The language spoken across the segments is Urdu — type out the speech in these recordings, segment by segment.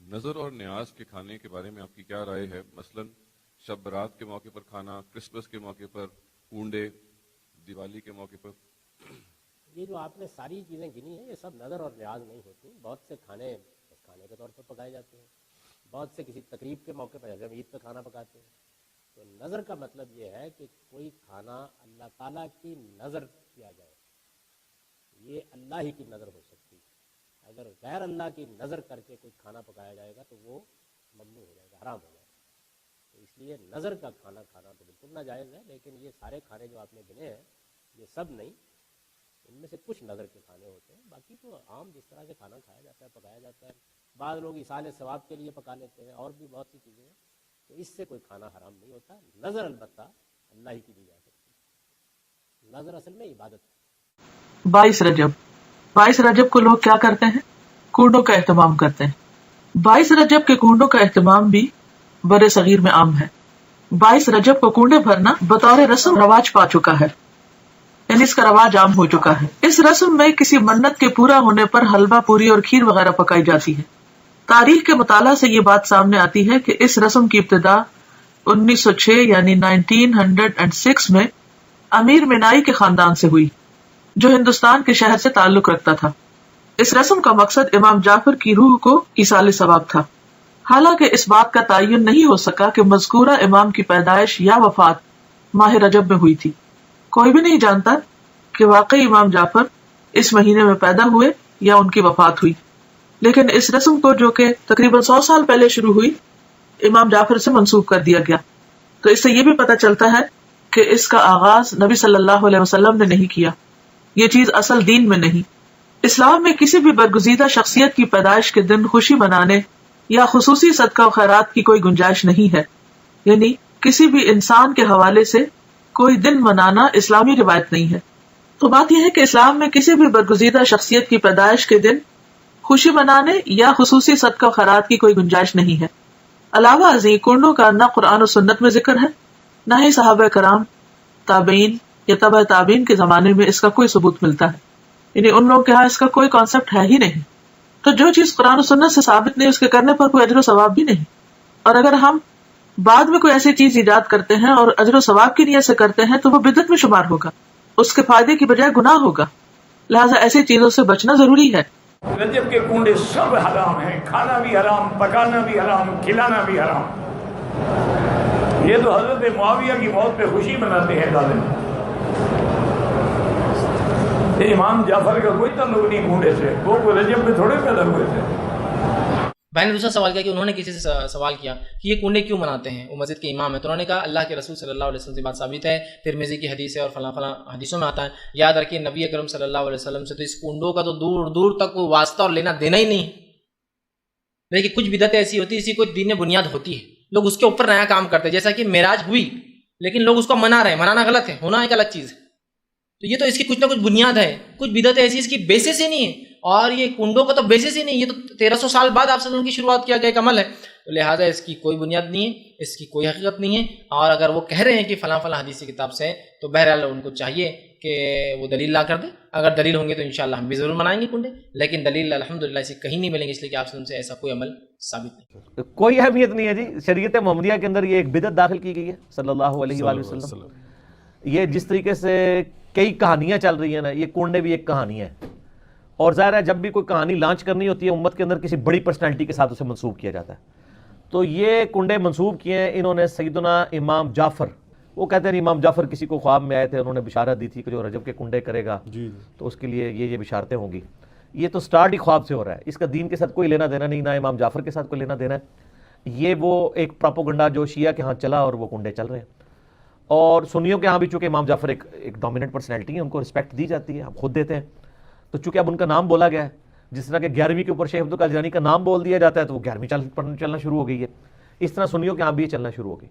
نظر اور نیاز کے کھانے کے بارے میں آپ کی کیا رائے ہے؟ مثلا شب برات کے موقع پر کھانا، کرسمس کے موقع پر کنڈے، دیوالی کے موقع پر۔ یہ جو آپ نے ساری چیزیں گنی ہیں یہ سب نظر اور نیاز نہیں ہوتی. بہت سے کھانے بس کھانے کے طور پر پکائے جاتے ہیں، بہت سے کسی تقریب کے موقع پر، جیسے ہم عید پہ کھانا پکاتے ہیں. تو نظر کا مطلب یہ ہے کہ کوئی کھانا اللہ تعالیٰ کی نظر کیا جائے، یہ اللہ ہی کی نظر ہو سکتی ہے. اگر غیر اللہ کی نظر کر کے کوئی کھانا پکایا جائے گا تو وہ ممنوع ہو جائے گا، حرام ہو جائے گا. تو اس لیے نظر کا کھانا کھانا تو بالکل ناجائز ہے. لیکن یہ سارے کھانے جو آپ نے گنے ہیں یہ سب نہیں، ان میں سے کچھ نظر کے کھانے ہوتے ہیں. باقی تو عام جس طرح سے کھانا کھایا جاتا ہے پکایا جاتا ہے. بعض لوگ ایصال ثواب کے لیے پکا لیتے ہیں، اور بھی بہت سی چیزیں ہیں. تو اس سے کوئی کھانا حرام نہیں ہوتا. نظر البتہ اللہ ہی کی دی جا سکتی ہے. نظر اصل میں عبادت ہے. 22 رجب کو لوگ کیا کرتے ہیں؟ کنڈوں کا اہتمام کرتے ہیں. 22 رجب کے کنڈوں کا اہتمام بھی بر صغیر میں عام ہے. 22 رجب کو کنڈے بھرنا بطور رسم رواج پا چکا ہے، یعنی اس کا رواج عام ہو چکا ہے. اس رسم میں کسی منت کے پورا ہونے پر حلوہ پوری اور کھیر وغیرہ پکائی جاتی ہے. تاریخ کے مطالعہ سے یہ بات سامنے آتی ہے کہ اس رسم کی ابتدا 1906 یعنی 1906 میں امیر منائی کے خاندان سے ہوئی جو ہندوستان کے شہر سے تعلق رکھتا تھا. اس رسم کا مقصد امام جعفر کی روح کو ایصال ثواب تھا. حالانکہ اس بات کا تعین نہیں ہو سکا کہ مذکورہ امام کی پیدائش یا وفات ماہ رجب میں ہوئی تھی. کوئی بھی نہیں جانتا کہ واقعی امام جعفر اس مہینے میں پیدا ہوئے یا ان کی وفات ہوئی. لیکن اس رسم کو جو کہ تقریباً 100 سال پہلے شروع ہوئی امام جعفر سے منسوب کر دیا گیا. تو اس سے یہ بھی پتہ چلتا ہے کہ اس کا آغاز نبی صلی اللہ علیہ وسلم نے نہیں کیا. یہ چیز اصل دین میں نہیں. اسلام میں کسی بھی برگزیدہ شخصیت کی پیدائش کے دن خوشی منانے یا خصوصی صدقہ و خیرات کی کوئی گنجائش نہیں ہے. یعنی کسی بھی انسان کے حوالے سے کوئی دن منانا اسلامی روایت نہیں ہے. تو بات یہ ہے کہ اسلام میں کسی بھی برگزیدہ شخصیت کی پیدائش کے دن خوشی منانے یا خصوصی صدقہ و خیرات کی کوئی گنجائش نہیں ہے. علاوہ ازیں کنڈوں کا نہ قرآن و سنت میں ذکر ہے، نہ ہی صحابہ کرام، تابعین یا تبع تابعین کے زمانے میں اس کا کوئی ثبوت ملتا ہے. یعنی ان لوگوں کے ہاں اس کا کوئی کانسیپٹ ہے ہی نہیں. تو جو چیز قرآن و سنت سے ثابت نہیں اس کے کرنے پر کوئی اجر و ثواب بھی نہیں. اور اگر ہم بعد میں کوئی ایسی چیز ایجاد کرتے ہیں اور اجر و ثواب کی نیت سے کرتے ہیں تو وہ بدعت میں شمار ہوگا، اس کے فائدے کی بجائے گناہ ہوگا. لہٰذا ایسی چیزوں سے بچنا ضروری ہے. رجب کے کنڈے سب حرام ہیں، کھانا بھی حرام، پکانا بھی حرام، کھلانا بھی حرام. یہ تو حضرت معاویہ کی موت پہ خوشی مناتے ہیں ظالم. امام جعفر کا کوئی تعلق نہیں کنڈے سے، وہ کوئی رجب میں تھوڑے پیدا ہوئے تھے. بھائی نے دوسرا سوال کیا کہ انہوں نے کسی سے سوال کیا کہ یہ کنڈے کیوں مناتے ہیں، وہ مسجد کے امام ہے. تو انہوں نے کہا اللہ کے رسول صلی اللہ علیہ وسلم سے بات ثابت ہے، ترمذی کی حدیث ہے اور فلاں فلاں حدیثوں میں آتا ہے. یاد رکھیے نبی اکرم صلی اللہ علیہ وسلم سے تو اس کنڈوں کا تو دور دور تک کوئی واسطہ اور لینا دینا ہی نہیں. لیکن کچھ بدعتیں ایسی ہوتی ہے اسی کو دین میں بنیاد ہوتی ہے، لوگ اس کے اوپر نیا کام کرتے ہیں. جیسا کہ معراج ہوئی لیکن لوگ اس کو منا رہے ہیں، منانا غلط ہے، ہونا ایک الگ چیز ہے. تو یہ تو اس کی کچھ نہ کچھ بنیاد ہے. کچھ بدعت ایسی اس کی بیسس ہی نہیں ہے، اور یہ کنڈوں کا تو بیسس ہی نہیں. یہ تو 1300 سال بعد آپ سے ان کی شروعات کیا گیا ایک عمل ہے. تو لہٰذا اس کی کوئی بنیاد نہیں ہے، اس کی کوئی حقیقت نہیں ہے. اور اگر وہ کہہ رہے ہیں کہ فلاں فلاں حدیث کتاب سے ہے تو بہرحال ان کو چاہیے کہ وہ دلیل لا کر دیں. اگر دلیل ہوں گے تو انشاءاللہ ہم بھی ضرور منائیں گے کنڈے، لیکن دلیل الحمدللہ اسے کہیں نہیں ملیں گے، اس لیے کہ آپ سے ایسا کوئی عمل ثابت نہیں. کوئی اہمیت نہیں ہے جی. شریعت محمدیہ کے اندر یہ ایک بدعت داخل کی گئی ہے صلی اللہ علیہ وآلہ وسلم. یہ جس طریقے سے کئی کہانیاں چل رہی ہیں نا، یہ کنڈے بھی ایک کہانی ہے. اور ظاہر ہے جب بھی کوئی کہانی لانچ کرنی ہوتی ہے امت کے اندر کسی بڑی پرسنالٹی کے ساتھ اسے منسوب کیا جاتا ہے. تو یہ کنڈے منسوب کیے ہیں انہوں نے سیدنا امام جعفر. وہ کہتے ہیں امام جعفر کسی کو خواب میں آئے تھے، انہوں نے بشارت دی تھی کہ جو رجب کے کنڈے کرے گا تو اس کے لیے یہ بشارتیں ہوں گی. یہ تو سٹارٹ ہی خواب سے ہو رہا ہے، اس کا دین کے ساتھ کوئی لینا دینا نہیں، نہ امام جعفر کے ساتھ کوئی لینا دینا ہے. یہ وہ ایک پراپوگنڈا جو شیعہ کے ہاں چلا اور وہ کنڈے چل رہے ہیں. اور سنیوں کے ہاں بھی چونکہ امام جعفر ایک ڈومیننٹ پرسنالٹی ہے، ان کو رسپیکٹ دی جاتی ہے، ہم خود دیتے ہیں. تو چونکہ اب ان کا نام بولا گیا ہے، جس طرح کہ 11ویں کے اوپر شیخ عبد القادر جیلانی کا نام بول دیا جاتا ہے تو وہ 11ویں چلنا شروع ہو گئی ہے. اس طرح سنیوں کے ہاں بھی چلنا شروع ہو گئی.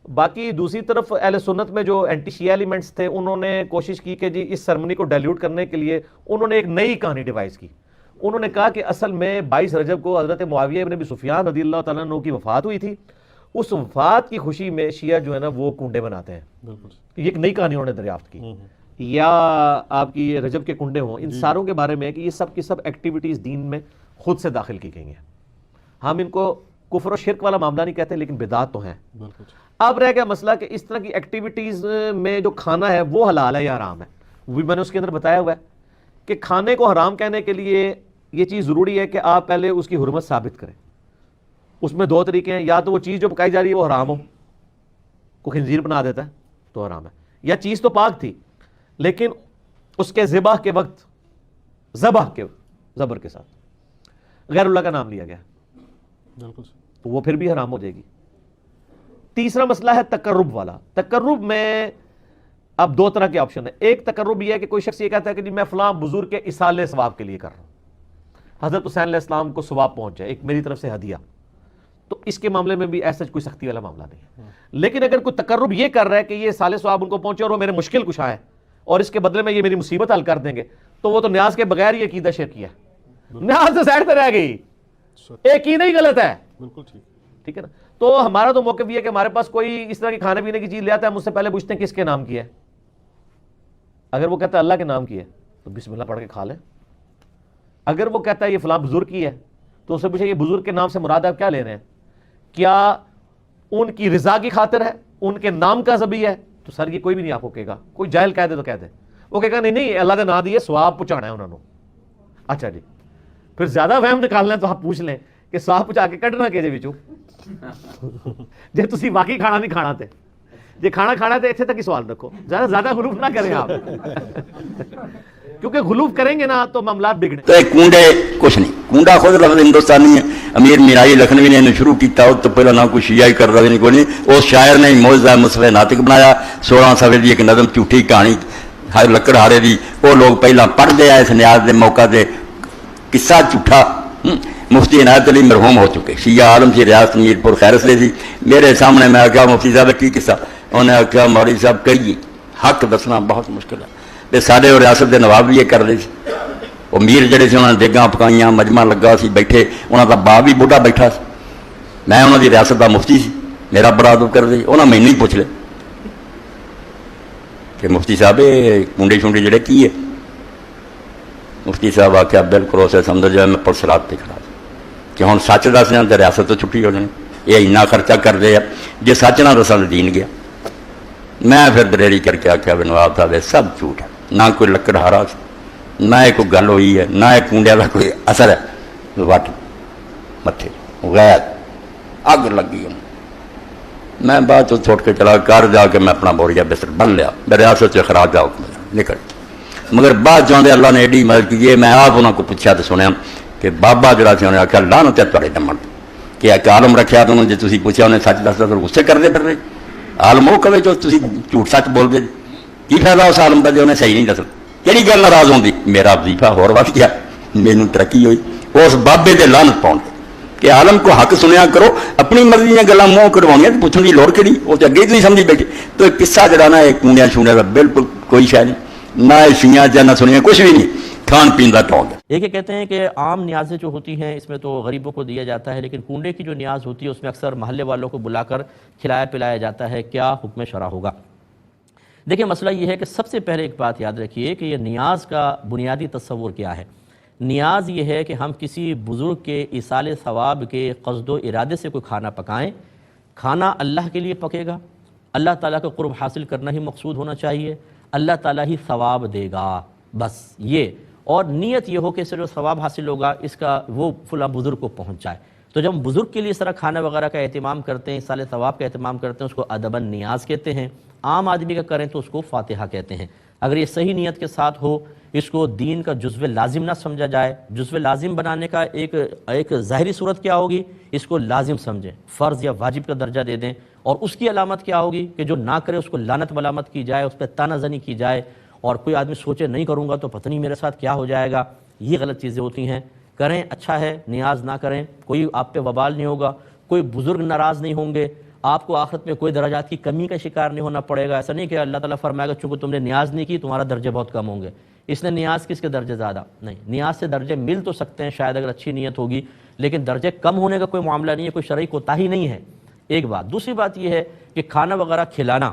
باقی دوسری طرف اہل سنت میں جو اینٹی شیعہ ایلیمنٹس تھے انہوں نے کوشش کی کہ جی اس سرمنی کو ڈائلیوٹ کرنے کے لیے انہوں نے ایک نئی کہانی ڈیوائز کی. انہوں نے کہا کہ اصل میں 22 رجب کو حضرت معاویہ ابن ابی سفیان رضی اللہ تعالیٰ عنہ کی وفات ہوئی تھی. اس وفات کی خوشی میں شیعہ جو ہے نا وہ کنڈے بناتے ہیں. یہ ایک نئی کہانی انہوں نے دریافت کی. یا آپ کی یہ رجب کے کنڈے ہوں، ان ساروں کے بارے میں ہے کہ یہ سب کی سب ایکٹیویٹیز دین میں خود سے داخل کی گئی ہیں. ہم ان کو کفر و شرک والا معاملہ نہیں کہتے، لیکن بدعات تو ہیں۔ اب رہ گیا مسئلہ کہ اس طرح کی ایکٹیویٹیز میں جو کھانا ہے وہ حلال ہے یا حرام ہے، وہ بھی میں نے اس کے اندر بتایا ہوا ہے کہ کھانے کو حرام کہنے کے لیے یہ چیز ضروری ہے کہ آپ پہلے اس کی حرمت ثابت کریں۔ اس میں دو طریقے ہیں، یا تو وہ چیز جو پکائی جا رہی ہے وہ حرام ہو، کوئی خنزیر بنا دیتا ہے تو حرام ہے، یا چیز تو پاک تھی لیکن اس کے ذبح کے وقت ذبح کے زبر کے ساتھ غیر اللہ کا نام لیا گیا تو وہ پھر بھی حرام ہو جائے گی۔ تیسرا مسئلہ ہے تقرب والا۔ تقرب میں اب دو طرح کے آپشن ہیں۔ ایک تقرب یہ ہے کہ کوئی شخص یہ کہتا ہے کہ جی میں فلاں بزرگ کے اصالے ثواب کے لیے کر رہا ہوں، حضرت حسین علیہ السلام کو ثواب پہنچ جائے، ایک میری طرف سے ہدیہ، تو اس کے معاملے میں بھی ایسا کوئی سختی والا معاملہ نہیں ہے۔ لیکن اگر کوئی تقرب یہ کر رہا ہے کہ یہ اصالے ثواب ان کو پہنچے اور وہ میرے مشکل کشا ہے اور اس کے بدلے میں یہ میری مصیبت حل کر دیں گے، تو وہ تو نیاز کے بغیر ہی عقیدہ شرکی ہے، نیاز سے سائڈ پہ رہ گئی، عقیدہ ہی غلط ہے، بالکل ٹھیک ہے نا۔ تو ہمارا تو موقف یہ ہے کہ ہمارے پاس کوئی اس طرح کی کھانے پینے کی چیز لے آتا ہے، ہم اس سے پہلے پوچھتے ہیں کس کے نام کی ہے، اگر وہ کہتا ہے اللہ کے نام کی ہے تو بسم اللہ پڑھ کے کھا لیں، اگر وہ کہتا ہے یہ فلاں بزرگ کی ہے تو اس سے پوچھیں یہ بزرگ کے نام سے مراد آپ کیا لے رہے ہیں، کیا ان کی رضا کی خاطر ہے، ان کے نام کا ذبیح ہے، تو سر یہ کوئی بھی نہیں آپ کو کہے گا، کوئی جاہل کہہ دے تو کہہ دے، وہ کہے گا نہیں نہیں اللہ کا نام دیے ثواب پہنچانا ہے انہوں نے۔ اچھا جی، پھر زیادہ وہم نکالنا ہے تو آپ پوچھ لیں کہ ثواب پہنچا کے کڈنا کہ جے وچوں جے تسی واقعی کھانا نہیں کھانا تے، جے کھانا کھانا تے اتنے تک ہی سوال رکھو، زیادہ غلوف نہ کریں آپ، کیونکہ غلوف کریں گے نا تو معاملات بگڑیں۔ تو کنڈے کچھ نہیں، کنڈا خود لفظ ہندوستانی ہے، امیر میرائی لکھنوی نے شروع کیتا تو پہلے نہ کوئی شیعہ کر رہا نہیں، کوئی نہیں، اس شاعر نے موعظہ مصرع ناطق بنایا 16 صفحے دی ایک نظم جھوٹی کہانی ہر لکڑ ہارے دی، وہ لوگ پہلا پڑھتے آئے اس نیاز دے موقع دے، قصہ جھوٹا۔ مفتی عنایت علی مرحوم ہو چکے، شیعہ عالم سی، ریاست میر پور خیرسلے سی، میرے سامنے میں آخیا مفتی صاحب کی قصہ، انہوں نے آخیا مولوی صاحب کہیے، حق دسنا بہت مشکل ہے، سارے وہ ریاست کے نواب بھی یہ کرتے تھے، وہ میر جڑے سے انہوں نے دیگاں پکائیاں، مجمع لگا سی، بیٹھے انہوں کا باپ بھی بوڑھا بیٹھا سی، میں انہوں کی ریاست کا مفتی سی، میرا بڑا ادب کرتے، انہوں نے مینوں ہی پوچھ لے کہ مفتی صاحب یہ کنڈے شنڈے جڑے کی ہے، مفتی صاحب آخیا بالکل اسے سمجھ جائے میں پرسرات پہ کھڑا کہ ہوں سچ دس دیں تو ریاست تو چھٹی ہو جانی، یہ اینا خرچہ کرتے ہیں، جی سچ نہ دساں تو دین گیا۔ میں پھر دلیری کر کے آخیا بھی نواب صاحب یہ سب جھوٹ ہے، نہ کوئی لکڑ ہارا نہ کوئی گل ہوئی ہے، نہ کنڈیا کا کوئی اثر ہے، وٹ متھے غیر اگ لگی ہوں۔ میں بعد چ چھوٹ کے چلا گھر جا کے میں اپنا بوریا بستر بن لیا، میں ریاست سے خراج جاؤ نکل، مگر بعد چاہتے اللہ نے ایڈی مدد کی ہے، میں آپ انہوں کو پوچھا تو سنیا کہ بابا جڑا سی انہیں آخیا لعنت ہے تھوڑے جمن کہ ایک عالم رکھا تو انہوں نے جی تھی پوچھا انہیں سچ دستا تو غصے کرتے پھر رہے، عالم وہ کہے جو تھی جھوٹ سچ بول دے، کی فائدہ اس عالم کا جو انہیں صحیح نہیں دسنا، کہڑی گل ناراض ہوتی، میرا وظیفہ ہور وقت گیا، مینوں ترقی ہوئی، اس بابے دے لعنت پاؤں کہ عالم کو حق سنیا کرو، اپنی مرضی دیا گلاں منہ کڑوانیاں تو پوچھنے کی لوڑ کہڑی، وہ تو اگے نہیں سمجھی بیٹھے۔ تو ایک قصہ جڑا نا ایک کونڈیا شونڈیا کا بالکل کوئی شاید نہیں، نہ شیاں چاہ نہ سنیا کچھ بھی نہیں، کھان پین کا ٹوک ہے۔ ایک یہ کہتے ہیں کہ عام نیازیں جو ہوتی ہیں اس میں تو غریبوں کو دیا جاتا ہے، لیکن کنڈے کی جو نیاز ہوتی ہے اس میں اکثر محلے والوں کو بلا کر کھلایا پلایا جاتا ہے، کیا حکم شرع ہوگا؟ دیکھیں مسئلہ یہ ہے کہ سب سے پہلے ایک بات یاد رکھیے کہ یہ نیاز کا بنیادی تصور کیا ہے۔ نیاز یہ ہے کہ ہم کسی بزرگ کے ایصال ثواب کے قصد و ارادے سے کوئی کھانا پکائیں، کھانا اللہ کے لیے پکے گا، اللہ تعالیٰ کا قرب حاصل کرنا ہی مقصود ہونا چاہیے، اللہ تعالیٰ ہی ثواب دے گا، بس یہ، اور نیت یہ ہو کہ اس سے جو ثواب حاصل ہوگا اس کا وہ فلاں بزرگ کو پہنچ جائے۔ تو جب ہم بزرگ کے لیے اس طرح کھانا وغیرہ کا اہتمام کرتے ہیں، ایصال ثواب کا اہتمام کرتے ہیں، اس کو ادباً نیاز کہتے ہیں، عام آدمی کا کریں تو اس کو فاتحہ کہتے ہیں۔ اگر یہ صحیح نیت کے ساتھ ہو، اس کو دین کا جزو لازم نہ سمجھا جائے، جزو لازم بنانے کا ایک ظاہری صورت کیا ہوگی، اس کو لازم سمجھیں، فرض یا واجب کا درجہ دے دیں، اور اس کی علامت کیا ہوگی کہ جو نہ کرے اس کو لعنت ملامت کی جائے، اس پہ طعنہ زنی کی جائے، اور کوئی آدمی سوچے نہیں کروں گا تو پتہ نہیں میرے ساتھ کیا ہو جائے گا۔ یہ غلط چیزیں ہوتی ہیں، کریں اچھا ہے، نیاز نہ کریں، کوئی آپ پہ وبال نہیں ہوگا، کوئی بزرگ ناراض نہیں ہوں گے، آپ کو آخرت میں کوئی درجات کی کمی کا شکار نہیں ہونا پڑے گا۔ ایسا نہیں کہ اللہ تعالیٰ فرمائے گا چونکہ تم نے نیاز نہیں کی تمہارا درجے بہت کم ہوں گے، اس نے نیاز کس کے درجے زیادہ، نہیں، نیاز سے درجے مل تو سکتے ہیں شاید اگر اچھی نیت ہوگی، لیکن درجے کم ہونے کا کوئی معاملہ نہیں ہے، کوئی شرعی کوتاہی نہیں ہے، ایک بات۔ دوسری بات یہ ہے کہ کھانا وغیرہ کھلانا،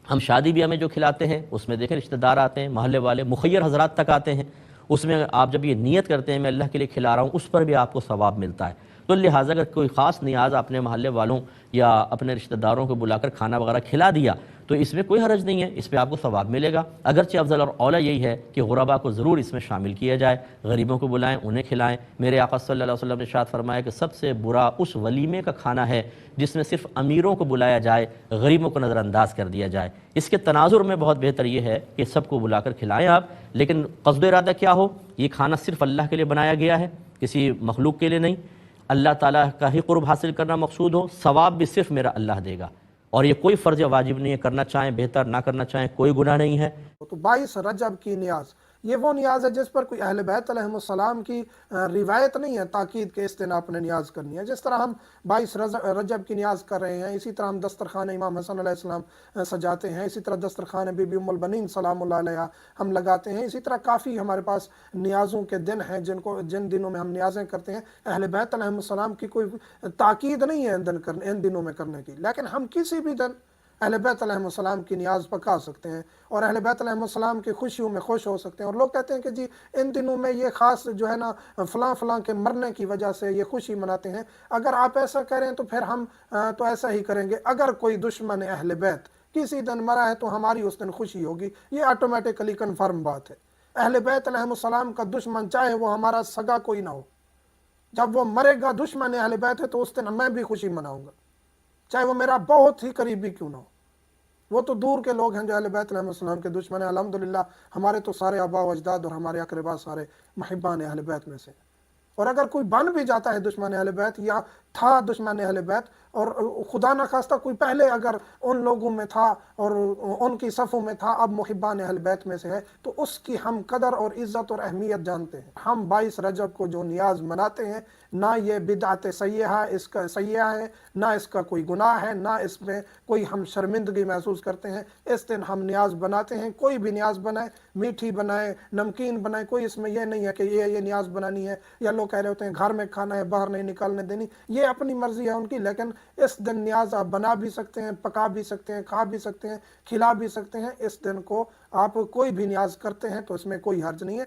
ہم شادی بیاہ میں جو کھلاتے ہیں اس میں دیکھیں رشتہ دار آتے ہیں، محلے والے، مخیر حضرات تک آتے ہیں، اس میں آپ جب یہ نیت کرتے ہیں میں اللہ کے لیے کھلا رہا ہوں، اس پر بھی آپ کو ثواب ملتا ہے۔ تو لہٰذا اگر کوئی خاص نیاز اپنے محلے والوں یا اپنے رشتہ داروں کو بلا کر کھانا وغیرہ کھلا دیا تو اس میں کوئی حرج نہیں ہے، اس پہ آپ کو ثواب ملے گا۔ اگرچہ افضل اور اولیٰ یہی ہے کہ غربا کو ضرور اس میں شامل کیا جائے، غریبوں کو بلائیں، انہیں کھلائیں۔ میرے آقا صلی اللہ علیہ وسلم نے ارشاد فرمایا کہ سب سے برا اس ولیمے کا کھانا ہے جس میں صرف امیروں کو بلایا جائے، غریبوں کو نظر انداز کر دیا جائے۔ اس کے تناظر میں بہت بہتر یہ ہے کہ سب کو بلا کر کھلائیں آپ، لیکن قصد و ارادہ کیا ہو، یہ کھانا صرف اللہ کے لیے بنایا گیا ہے، کسی مخلوق کے لیے نہیں، اللہ تعالیٰ کا ہی قرب حاصل کرنا مقصود ہو، ثواب بھی صرف میرا اللہ دے گا، اور یہ کوئی فرض واجب نہیں ہے، کرنا چاہیں بہتر، نہ کرنا چاہیں کوئی گناہ نہیں ہے۔ تو 22 رجب کی نیاز، یہ وہ نیاز ہے جس پر کوئی اہل بیت علیہ السلام کی روایت نہیں ہے تاکید کے اس دن آپ نے نیاز کرنی ہے۔ جس طرح ہم 22 رجب کی نیاز کر رہے ہیں، اسی طرح ہم دسترخوان امام حسن علیہ السلام سجاتے ہیں، اسی طرح دسترخوان بی بی ام البنین سلام اللہ علیہ ہم لگاتے ہیں، اسی طرح کافی ہمارے پاس نیازوں کے دن ہیں جن دنوں میں ہم نیازیں کرتے ہیں۔ اہل بیت علیہ السلام کی کوئی تاکید نہیں ہے ان دنوں میں کرنے کی، لیکن ہم کسی بھی دن اہل بیت علیہ السلام کی نیاز پکا سکتے ہیں اور اہل بیت علیہ السلام کی خوشیوں میں خوش ہو سکتے ہیں۔ اور لوگ کہتے ہیں کہ جی ان دنوں میں یہ خاص جو ہے نا فلاں کے مرنے کی وجہ سے یہ خوشی مناتے ہیں۔ اگر آپ ایسا کریں تو پھر ہم تو ایسا ہی کریں گے۔ اگر کوئی دشمن اہل بیت کسی دن مرا ہے تو ہماری اس دن خوشی ہوگی، یہ آٹومیٹکلی کنفرم بات ہے۔ اہل بیت علیہ السلام کا دشمن چاہے وہ ہمارا سگا کوئی نہ ہو، جب وہ مرے گا دشمن اہل بیت ہے تو اس دن میں بھی خوشی مناؤں گا، چاہے وہ میرا بہت ہی قریبی کیوں نہ ہو۔ وہ تو دور کے لوگ ہیں جو اہل بیت علیہ السلام کے دشمن ہیں، الحمدللہ ہمارے تو سارے آبا و اجداد اور ہمارے اقربا سارے محبان اہل بیت میں سے۔ اور اگر کوئی بن بھی جاتا ہے دشمن اہل بیت یا تھا دشمن اہل بیت، اور خدا نخواستہ کوئی پہلے اگر ان لوگوں میں تھا اور ان کی صفوں میں تھا، اب محبان اہل بیت میں سے ہے، تو اس کی ہم قدر اور عزت اور اہمیت جانتے ہیں۔ ہم 22 رجب کو جو نیاز مناتے ہیں، نہ یہ بدعت سیئہ ہے، نہ اس کا کوئی گناہ ہے، نہ اس میں کوئی ہم شرمندگی محسوس کرتے ہیں۔ اس دن ہم نیاز بناتے ہیں، کوئی بھی نیاز بنائے، میٹھی بنائے، نمکین بنائے، کوئی اس میں یہ نہیں ہے کہ یہ نیاز بنانی ہے، یا لوگ کہہ رہے ہوتے ہیں گھر میں کھانا ہے باہر نہیں نکالنے دینی، یہ اپنی مرضی ہے ان کی، لیکن اس دن نیاز آپ بنا بھی سکتے ہیں، پکا بھی سکتے ہیں، کھا بھی سکتے ہیں، کھلا بھی سکتے ہیں۔ اس دن کو آپ کوئی بھی نیاز کرتے ہیں تو اس میں کوئی حرج نہیں ہے۔